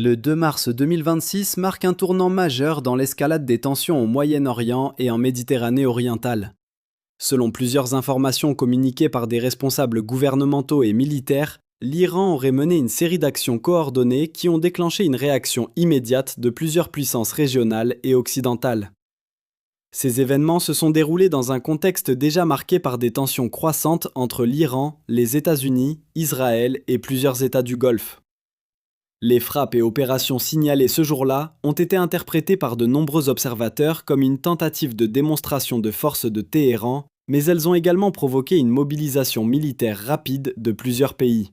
Le 2 mars 2026 marque un tournant majeur dans l'escalade des tensions au Moyen-Orient et en Méditerranée orientale. Selon plusieurs informations communiquées par des responsables gouvernementaux et militaires, l'Iran aurait mené une série d'actions coordonnées qui ont déclenché une réaction immédiate de plusieurs puissances régionales et occidentales. Ces événements se sont déroulés dans un contexte déjà marqué par des tensions croissantes entre l'Iran, les États-Unis, Israël et plusieurs États du Golfe. Les frappes et opérations signalées ce jour-là ont été interprétées par de nombreux observateurs comme une tentative de démonstration de force de Téhéran, mais elles ont également provoqué une mobilisation militaire rapide de plusieurs pays.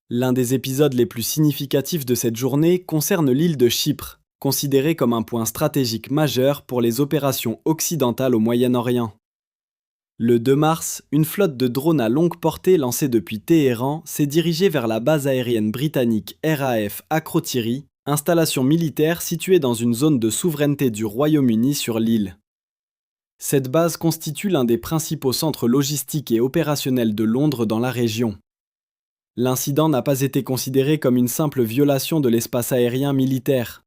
L'un des épisodes les plus significatifs de cette journée concerne l'île de Chypre, considérée comme un point stratégique majeur pour les opérations occidentales au Moyen-Orient. Le 2 mars, une flotte de drones à longue portée lancée depuis Téhéran s'est dirigée vers la base aérienne britannique RAF Akrotiri, installation militaire située dans une zone de souveraineté du Royaume-Uni sur l'île. Cette base constitue l'un des principaux centres logistiques et opérationnels de Londres dans la région. L'incident n'a pas été considéré comme une simple violation de l'espace aérien militaire.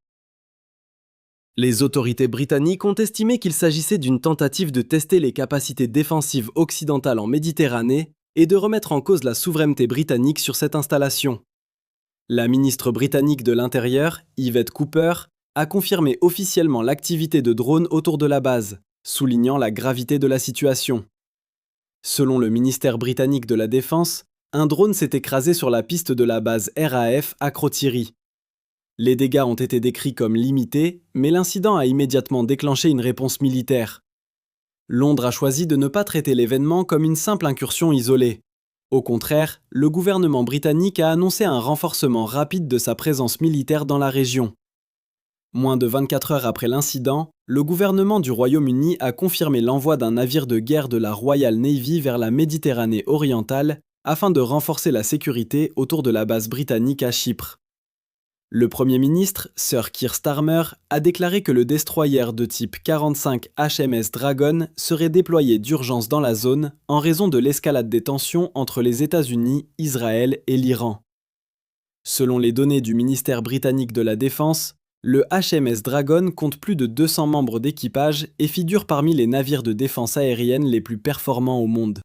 Les autorités britanniques ont estimé qu'il s'agissait d'une tentative de tester les capacités défensives occidentales en Méditerranée et de remettre en cause la souveraineté britannique sur cette installation. La ministre britannique de l'Intérieur, Yvette Cooper, a confirmé officiellement l'activité de drones autour de la base, soulignant la gravité de la situation. Selon le ministère britannique de la Défense, un drone s'est écrasé sur la piste de la base RAF Akrotiri. Les dégâts ont été décrits comme limités, mais l'incident a immédiatement déclenché une réponse militaire. Londres a choisi de ne pas traiter l'événement comme une simple incursion isolée. Au contraire, le gouvernement britannique a annoncé un renforcement rapide de sa présence militaire dans la région. Moins de 24 heures après l'incident, le gouvernement du Royaume-Uni a confirmé l'envoi d'un navire de guerre de la Royal Navy vers la Méditerranée orientale afin de renforcer la sécurité autour de la base britannique à Chypre. Le Premier ministre, Sir Keir Starmer, a déclaré que le destroyer de type 45 HMS Dragon serait déployé d'urgence dans la zone en raison de l'escalade des tensions entre les États-Unis, Israël et l'Iran. Selon les données du ministère britannique de la Défense, le HMS Dragon compte plus de 200 membres d'équipage et figure parmi les navires de défense aérienne les plus performants au monde.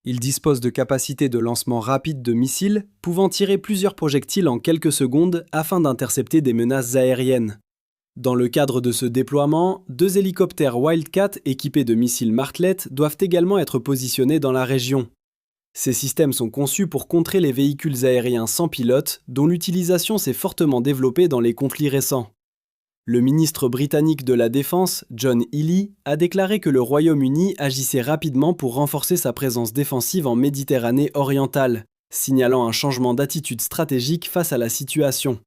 Il dispose de capacités de lancement rapide de missiles, pouvant tirer plusieurs projectiles en quelques secondes afin d'intercepter des menaces aériennes. Dans le cadre de ce déploiement, 2 hélicoptères Wildcat équipés de missiles Martlet doivent également être positionnés dans la région. Ces systèmes sont conçus pour contrer les véhicules aériens sans pilote, dont l'utilisation s'est fortement développée dans les conflits récents. Le ministre britannique de la Défense, John Healey, a déclaré que le Royaume-Uni agissait rapidement pour renforcer sa présence défensive en Méditerranée orientale, signalant un changement d'attitude stratégique face à la situation.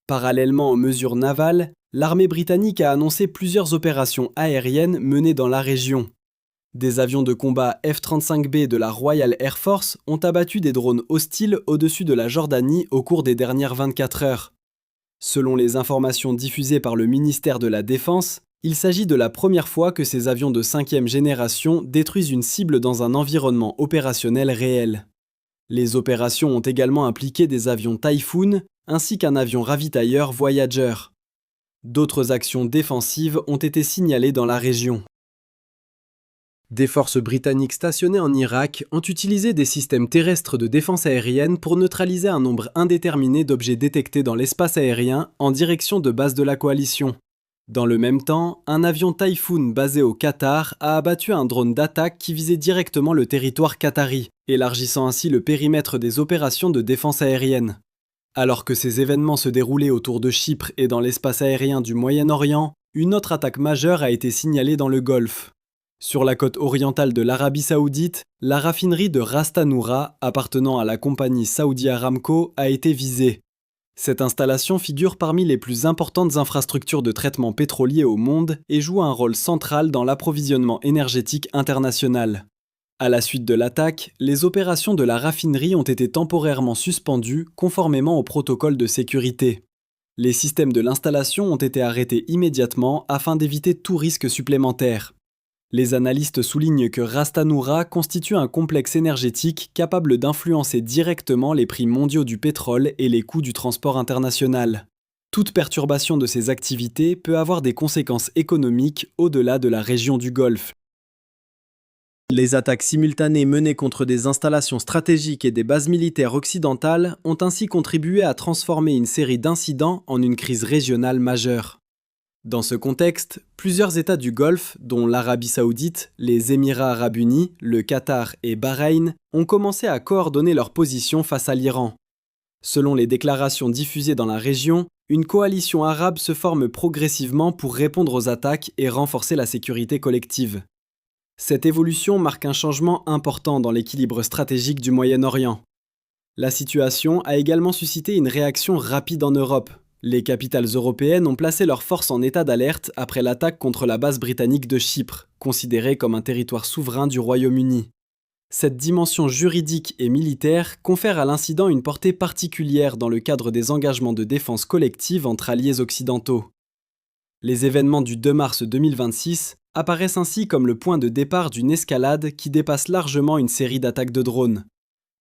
Parallèlement aux mesures navales, l'armée britannique a annoncé plusieurs opérations aériennes menées dans la région. Des avions de combat F-35B de la Royal Air Force ont abattu des drones hostiles au-dessus de la Jordanie au cours des dernières 24 heures. Selon les informations diffusées par le ministère de la Défense, il s'agit de la première fois que ces avions de 5e génération détruisent une cible dans un environnement opérationnel réel. Les opérations ont également impliqué des avions Typhoon ainsi qu'un avion ravitailleur Voyager. D'autres actions défensives ont été signalées dans la région. Des forces britanniques stationnées en Irak ont utilisé des systèmes terrestres de défense aérienne pour neutraliser un nombre indéterminé d'objets détectés dans l'espace aérien en direction de bases de la coalition. Dans le même temps, un avion Typhoon basé au Qatar a abattu un drone d'attaque qui visait directement le territoire qatari, élargissant ainsi le périmètre des opérations de défense aérienne. Alors que ces événements se déroulaient autour de Chypre et dans l'espace aérien du Moyen-Orient, une autre attaque majeure a été signalée dans le Golfe. Sur la côte orientale de l'Arabie Saoudite, la raffinerie de Ras Tanura, appartenant à la compagnie Saudi Aramco, a été visée. Cette installation figure parmi les plus importantes infrastructures de traitement pétrolier au monde et joue un rôle central dans l'approvisionnement énergétique international. À la suite de l'attaque, les opérations de la raffinerie ont été temporairement suspendues conformément au protocole de sécurité. Les systèmes de l'installation ont été arrêtés immédiatement afin d'éviter tout risque supplémentaire. Les analystes soulignent que Ras Tanura constitue un complexe énergétique capable d'influencer directement les prix mondiaux du pétrole et les coûts du transport international. Toute perturbation de ces activités peut avoir des conséquences économiques au-delà de la région du Golfe. Les attaques simultanées menées contre des installations stratégiques et des bases militaires occidentales ont ainsi contribué à transformer une série d'incidents en une crise régionale majeure. Dans ce contexte, plusieurs États du Golfe, dont l'Arabie saoudite, les Émirats arabes unis, le Qatar et Bahreïn, ont commencé à coordonner leurs positions face à l'Iran. Selon les déclarations diffusées dans la région, une coalition arabe se forme progressivement pour répondre aux attaques et renforcer la sécurité collective. Cette évolution marque un changement important dans l'équilibre stratégique du Moyen-Orient. La situation a également suscité une réaction rapide en Europe. Les capitales européennes ont placé leurs forces en état d'alerte après l'attaque contre la base britannique de Chypre, considérée comme un territoire souverain du Royaume-Uni. Cette dimension juridique et militaire confère à l'incident une portée particulière dans le cadre des engagements de défense collective entre alliés occidentaux. Les événements du 2 mars 2026 apparaissent ainsi comme le point de départ d'une escalade qui dépasse largement une série d'attaques de drones.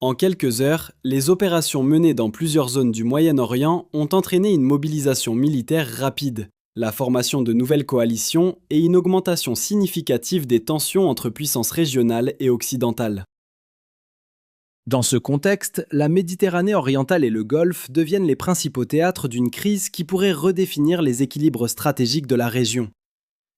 En quelques heures, les opérations menées dans plusieurs zones du Moyen-Orient ont entraîné une mobilisation militaire rapide, la formation de nouvelles coalitions et une augmentation significative des tensions entre puissances régionales et occidentales. Dans ce contexte, la Méditerranée orientale et le Golfe deviennent les principaux théâtres d'une crise qui pourrait redéfinir les équilibres stratégiques de la région.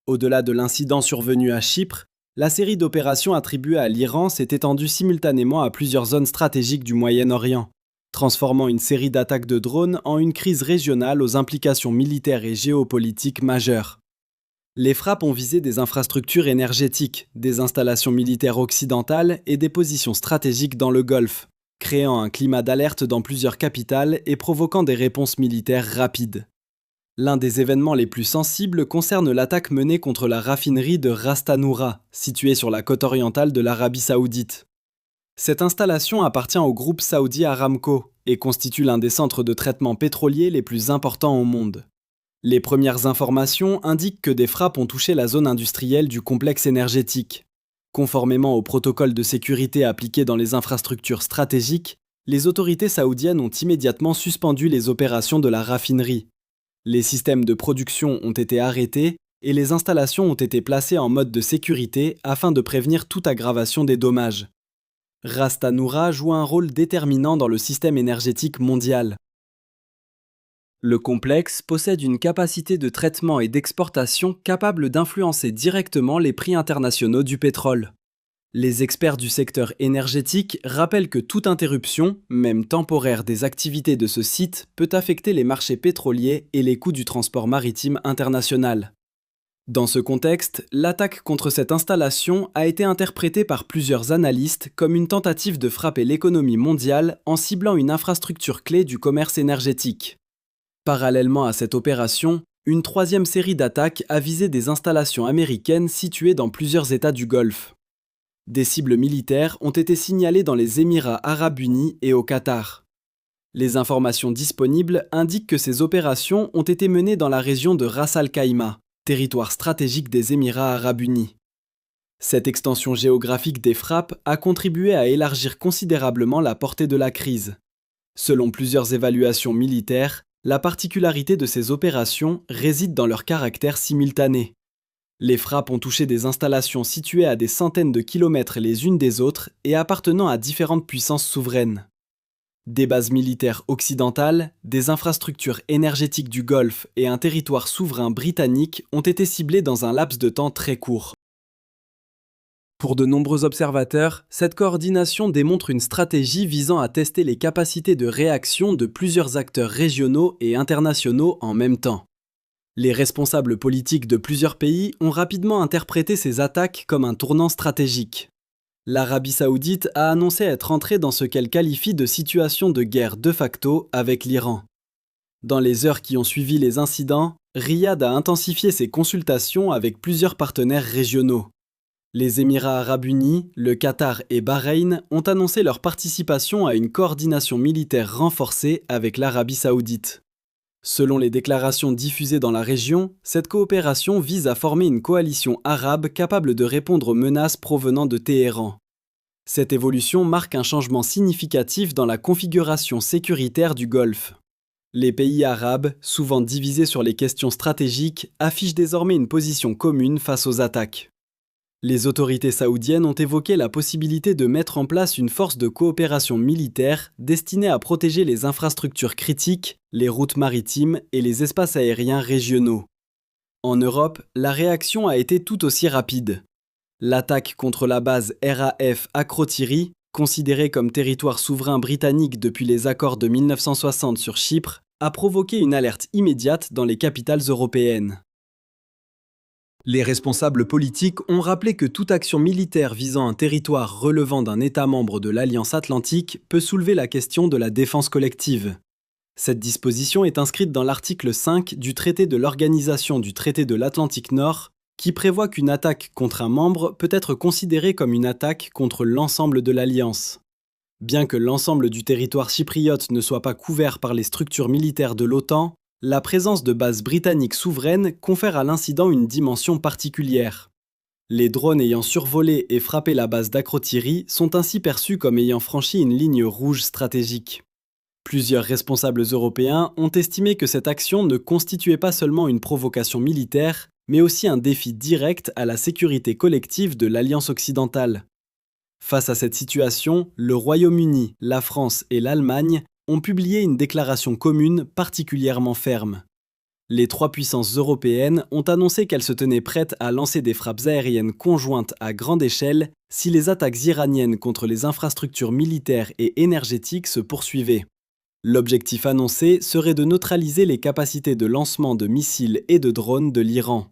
Au-delà de l'incident survenu à Chypre, la série d'opérations attribuées à l'Iran s'est étendue simultanément à plusieurs zones stratégiques du Moyen-Orient, transformant une série d'attaques de drones en une crise régionale aux implications militaires et géopolitiques majeures. Les frappes ont visé des infrastructures énergétiques, des installations militaires occidentales et des positions stratégiques dans le Golfe, créant un climat d'alerte dans plusieurs capitales et provoquant des réponses militaires rapides. L'un des événements les plus sensibles concerne l'attaque menée contre la raffinerie de Ras Tanura, située sur la côte orientale de l'Arabie saoudite. Cette installation appartient au groupe saoudi Aramco et constitue l'un des centres de traitement pétrolier les plus importants au monde. Les premières informations indiquent que des frappes ont touché la zone industrielle du complexe énergétique. Conformément au protocole de sécurité appliqué dans les infrastructures stratégiques, les autorités saoudiennes ont immédiatement suspendu les opérations de la raffinerie. Les systèmes de production ont été arrêtés et les installations ont été placées en mode de sécurité afin de prévenir toute aggravation des dommages. Ras Tanura joue un rôle déterminant dans le système énergétique mondial. Le complexe possède une capacité de traitement et d'exportation capable d'influencer directement les prix internationaux du pétrole. Les experts du secteur énergétique rappellent que toute interruption, même temporaire, des activités de ce site peut affecter les marchés pétroliers et les coûts du transport maritime international. Dans ce contexte, l'attaque contre cette installation a été interprétée par plusieurs analystes comme une tentative de frapper l'économie mondiale en ciblant une infrastructure clé du commerce énergétique. Parallèlement à cette opération, une troisième série d'attaques a visé des installations américaines situées dans plusieurs États du Golfe. Des cibles militaires ont été signalées dans les Émirats arabes unis et au Qatar. Les informations disponibles indiquent que ces opérations ont été menées dans la région de Ras Al Khaimah, territoire stratégique des Émirats arabes unis. Cette extension géographique des frappes a contribué à élargir considérablement la portée de la crise. Selon plusieurs évaluations militaires, la particularité de ces opérations réside dans leur caractère simultané. Les frappes ont touché des installations situées à des centaines de kilomètres les unes des autres et appartenant à différentes puissances souveraines. Des bases militaires occidentales, des infrastructures énergétiques du Golfe et un territoire souverain britannique ont été ciblés dans un laps de temps très court. Pour de nombreux observateurs, cette coordination démontre une stratégie visant à tester les capacités de réaction de plusieurs acteurs régionaux et internationaux en même temps. Les responsables politiques de plusieurs pays ont rapidement interprété ces attaques comme un tournant stratégique. L'Arabie saoudite a annoncé être entrée dans ce qu'elle qualifie de situation de guerre de facto avec l'Iran. Dans les heures qui ont suivi les incidents, Riyad a intensifié ses consultations avec plusieurs partenaires régionaux. Les Émirats arabes unis, le Qatar et Bahreïn ont annoncé leur participation à une coordination militaire renforcée avec l'Arabie saoudite. Selon les déclarations diffusées dans la région, cette coopération vise à former une coalition arabe capable de répondre aux menaces provenant de Téhéran. Cette évolution marque un changement significatif dans la configuration sécuritaire du Golfe. Les pays arabes, souvent divisés sur les questions stratégiques, affichent désormais une position commune face aux attaques. Les autorités saoudiennes ont évoqué la possibilité de mettre en place une force de coopération militaire destinée à protéger les infrastructures critiques, les routes maritimes et les espaces aériens régionaux. En Europe, la réaction a été tout aussi rapide. L'attaque contre la base RAF Akrotiri, considérée comme territoire souverain britannique depuis les accords de 1960 sur Chypre, a provoqué une alerte immédiate dans les capitales européennes. Les responsables politiques ont rappelé que toute action militaire visant un territoire relevant d'un État membre de l'Alliance Atlantique peut soulever la question de la défense collective. Cette disposition est inscrite dans l'article 5 du traité de l'Organisation du traité de l'Atlantique Nord, qui prévoit qu'une attaque contre un membre peut être considérée comme une attaque contre l'ensemble de l'Alliance. Bien que l'ensemble du territoire chypriote ne soit pas couvert par les structures militaires de l'OTAN, la présence de bases britanniques souveraines confère à l'incident une dimension particulière. Les drones ayant survolé et frappé la base d'Akrotiri sont ainsi perçus comme ayant franchi une ligne rouge stratégique. Plusieurs responsables européens ont estimé que cette action ne constituait pas seulement une provocation militaire, mais aussi un défi direct à la sécurité collective de l'Alliance occidentale. Face à cette situation, le Royaume-Uni, la France et l'Allemagne ont publié une déclaration commune particulièrement ferme. Les trois puissances européennes ont annoncé qu'elles se tenaient prêtes à lancer des frappes aériennes conjointes à grande échelle si les attaques iraniennes contre les infrastructures militaires et énergétiques se poursuivaient. L'objectif annoncé serait de neutraliser les capacités de lancement de missiles et de drones de l'Iran.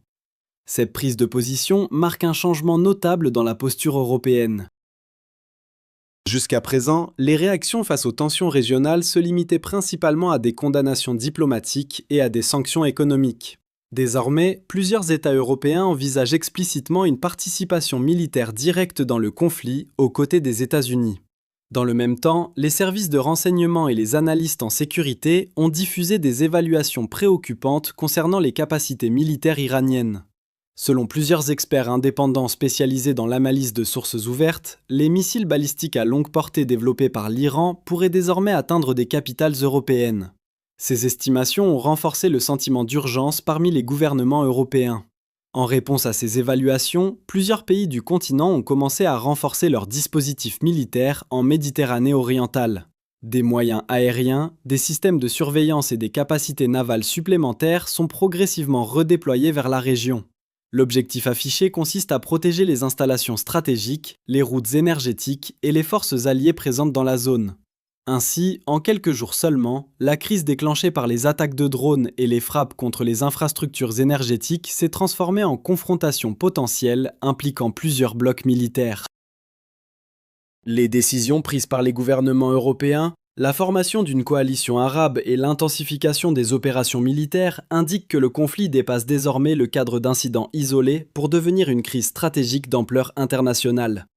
Cette prise de position marque un changement notable dans la posture européenne. Jusqu'à présent, les réactions face aux tensions régionales se limitaient principalement à des condamnations diplomatiques et à des sanctions économiques. Désormais, plusieurs États européens envisagent explicitement une participation militaire directe dans le conflit aux côtés des États-Unis. Dans le même temps, les services de renseignement et les analystes en sécurité ont diffusé des évaluations préoccupantes concernant les capacités militaires iraniennes. Selon plusieurs experts indépendants spécialisés dans l'analyse de sources ouvertes, les missiles balistiques à longue portée développés par l'Iran pourraient désormais atteindre des capitales européennes. Ces estimations ont renforcé le sentiment d'urgence parmi les gouvernements européens. En réponse à ces évaluations, plusieurs pays du continent ont commencé à renforcer leurs dispositifs militaires en Méditerranée orientale. Des moyens aériens, des systèmes de surveillance et des capacités navales supplémentaires sont progressivement redéployés vers la région. L'objectif affiché consiste à protéger les installations stratégiques, les routes énergétiques et les forces alliées présentes dans la zone. Ainsi, en quelques jours seulement, la crise déclenchée par les attaques de drones et les frappes contre les infrastructures énergétiques s'est transformée en confrontation potentielle impliquant plusieurs blocs militaires. Les décisions prises par les gouvernements européens, la formation d'une coalition arabe et l'intensification des opérations militaires indiquent que le conflit dépasse désormais le cadre d'incidents isolés pour devenir une crise stratégique d'ampleur internationale.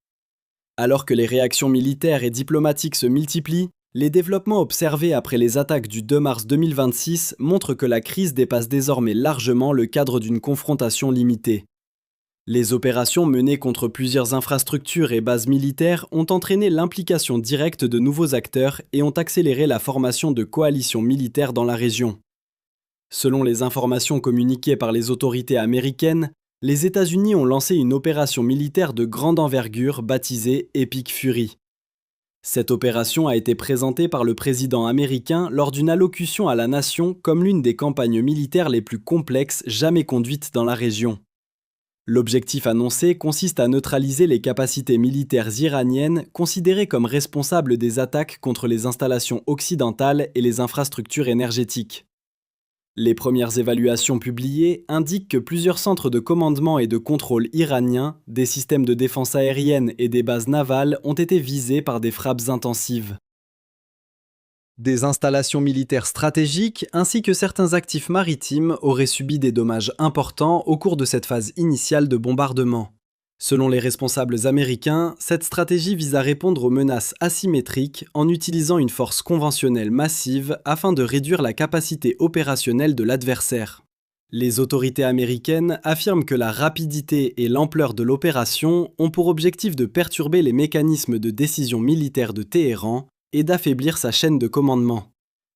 Alors que les réactions militaires et diplomatiques se multiplient, les développements observés après les attaques du 2 mars 2026 montrent que la crise dépasse désormais largement le cadre d'une confrontation limitée. Les opérations menées contre plusieurs infrastructures et bases militaires ont entraîné l'implication directe de nouveaux acteurs et ont accéléré la formation de coalitions militaires dans la région. Selon les informations communiquées par les autorités américaines, les États-Unis ont lancé une opération militaire de grande envergure baptisée Epic Fury. Cette opération a été présentée par le président américain lors d'une allocution à la nation comme l'une des campagnes militaires les plus complexes jamais conduites dans la région. L'objectif annoncé consiste à neutraliser les capacités militaires iraniennes considérées comme responsables des attaques contre les installations occidentales et les infrastructures énergétiques. Les premières évaluations publiées indiquent que plusieurs centres de commandement et de contrôle iraniens, des systèmes de défense aérienne et des bases navales ont été visés par des frappes intensives. Des installations militaires stratégiques ainsi que certains actifs maritimes auraient subi des dommages importants au cours de cette phase initiale de bombardement. Selon les responsables américains, cette stratégie vise à répondre aux menaces asymétriques en utilisant une force conventionnelle massive afin de réduire la capacité opérationnelle de l'adversaire. Les autorités américaines affirment que la rapidité et l'ampleur de l'opération ont pour objectif de perturber les mécanismes de décision militaire de Téhéran et d'affaiblir sa chaîne de commandement.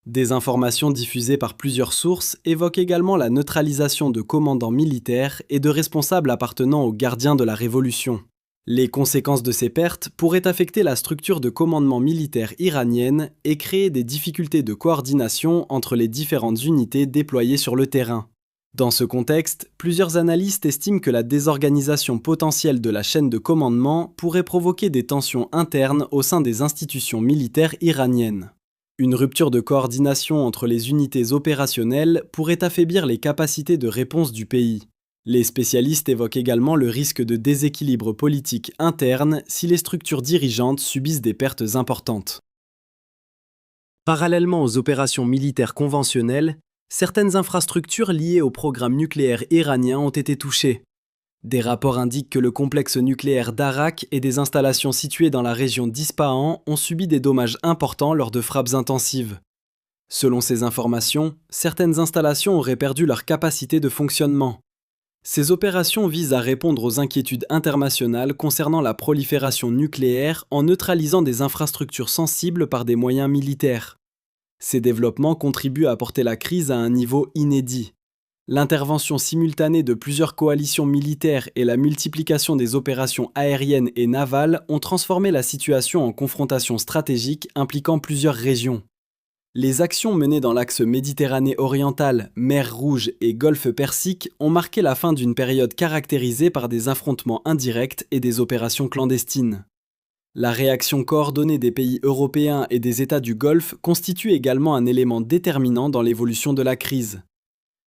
Des informations diffusées par plusieurs sources évoquent également la neutralisation de commandants militaires et de responsables appartenant aux gardiens de la révolution. Les conséquences de ces pertes pourraient affecter la structure de commandement militaire iranienne et créer des difficultés de coordination entre les différentes unités déployées sur le terrain. Dans ce contexte, plusieurs analystes estiment que la désorganisation potentielle de la chaîne de commandement pourrait provoquer des tensions internes au sein des institutions militaires iraniennes. Une rupture de coordination entre les unités opérationnelles pourrait affaiblir les capacités de réponse du pays. Les spécialistes évoquent également le risque de déséquilibre politique interne si les structures dirigeantes subissent des pertes importantes. Parallèlement aux opérations militaires conventionnelles, certaines infrastructures liées au programme nucléaire iranien ont été touchées. Des rapports indiquent que le complexe nucléaire d'Arak et des installations situées dans la région d'Ispahan ont subi des dommages importants lors de frappes intensives. Selon ces informations, certaines installations auraient perdu leur capacité de fonctionnement. Ces opérations visent à répondre aux inquiétudes internationales concernant la prolifération nucléaire en neutralisant des infrastructures sensibles par des moyens militaires. Ces développements contribuent à porter la crise à un niveau inédit. L'intervention simultanée de plusieurs coalitions militaires et la multiplication des opérations aériennes et navales ont transformé la situation en confrontation stratégique impliquant plusieurs régions. Les actions menées dans l'axe Méditerranée orientale, mer Rouge et Golfe Persique ont marqué la fin d'une période caractérisée par des affrontements indirects et des opérations clandestines. La réaction coordonnée des pays européens et des États du Golfe constitue également un élément déterminant dans l'évolution de la crise.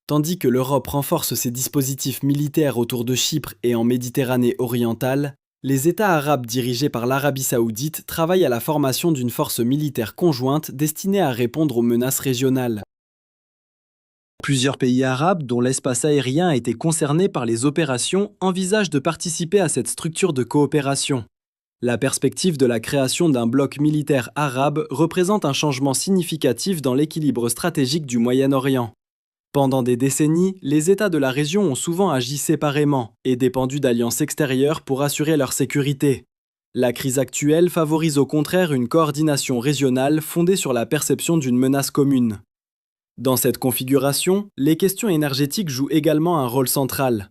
Tandis que l'Europe renforce ses dispositifs militaires autour de Chypre et en Méditerranée orientale, les États arabes dirigés par l'Arabie saoudite travaillent à la formation d'une force militaire conjointe destinée à répondre aux menaces régionales. Plusieurs pays arabes, dont l'espace aérien a été concerné par les opérations, envisagent de participer à cette structure de coopération. La perspective de la création d'un bloc militaire arabe représente un changement significatif dans l'équilibre stratégique du Moyen-Orient. Pendant des décennies, les États de la région ont souvent agi séparément et dépendu d'alliances extérieures pour assurer leur sécurité. La crise actuelle favorise au contraire une coordination régionale fondée sur la perception d'une menace commune. Dans cette configuration, les questions énergétiques jouent également un rôle central.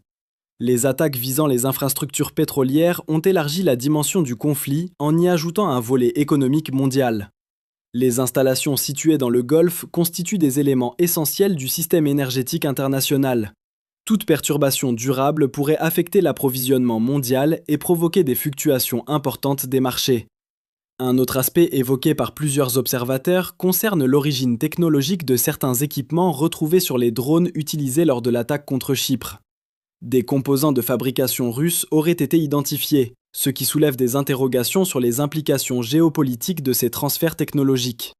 Les attaques visant les infrastructures pétrolières ont élargi la dimension du conflit en y ajoutant un volet économique mondial. Les installations situées dans le Golfe constituent des éléments essentiels du système énergétique international. Toute perturbation durable pourrait affecter l'approvisionnement mondial et provoquer des fluctuations importantes des marchés. Un autre aspect évoqué par plusieurs observateurs concerne l'origine technologique de certains équipements retrouvés sur les drones utilisés lors de l'attaque contre Chypre. Des composants de fabrication russe auraient été identifiés, ce qui soulève des interrogations sur les implications géopolitiques de ces transferts technologiques.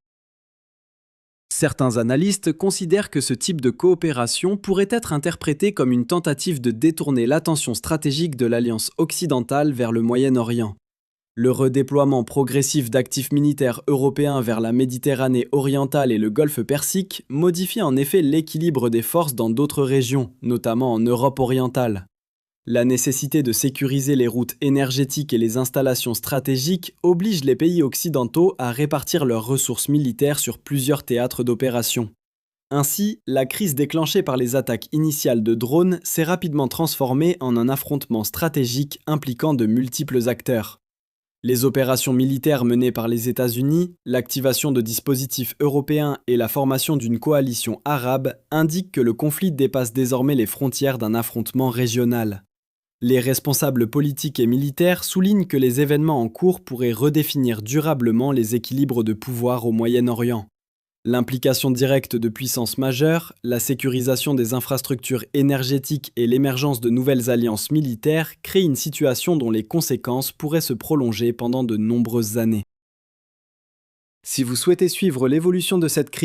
Certains analystes considèrent que ce type de coopération pourrait être interprété comme une tentative de détourner l'attention stratégique de l'Alliance occidentale vers le Moyen-Orient. Le redéploiement progressif d'actifs militaires européens vers la Méditerranée orientale et le Golfe Persique modifie en effet l'équilibre des forces dans d'autres régions, notamment en Europe orientale. La nécessité de sécuriser les routes énergétiques et les installations stratégiques oblige les pays occidentaux à répartir leurs ressources militaires sur plusieurs théâtres d'opération. Ainsi, la crise déclenchée par les attaques initiales de drones s'est rapidement transformée en un affrontement stratégique impliquant de multiples acteurs. Les opérations militaires menées par les États-Unis, l'activation de dispositifs européens et la formation d'une coalition arabe indiquent que le conflit dépasse désormais les frontières d'un affrontement régional. Les responsables politiques et militaires soulignent que les événements en cours pourraient redéfinir durablement les équilibres de pouvoir au Moyen-Orient. L'implication directe de puissances majeures, la sécurisation des infrastructures énergétiques et l'émergence de nouvelles alliances militaires créent une situation dont les conséquences pourraient se prolonger pendant de nombreuses années. Si vous souhaitez suivre l'évolution de cette crise,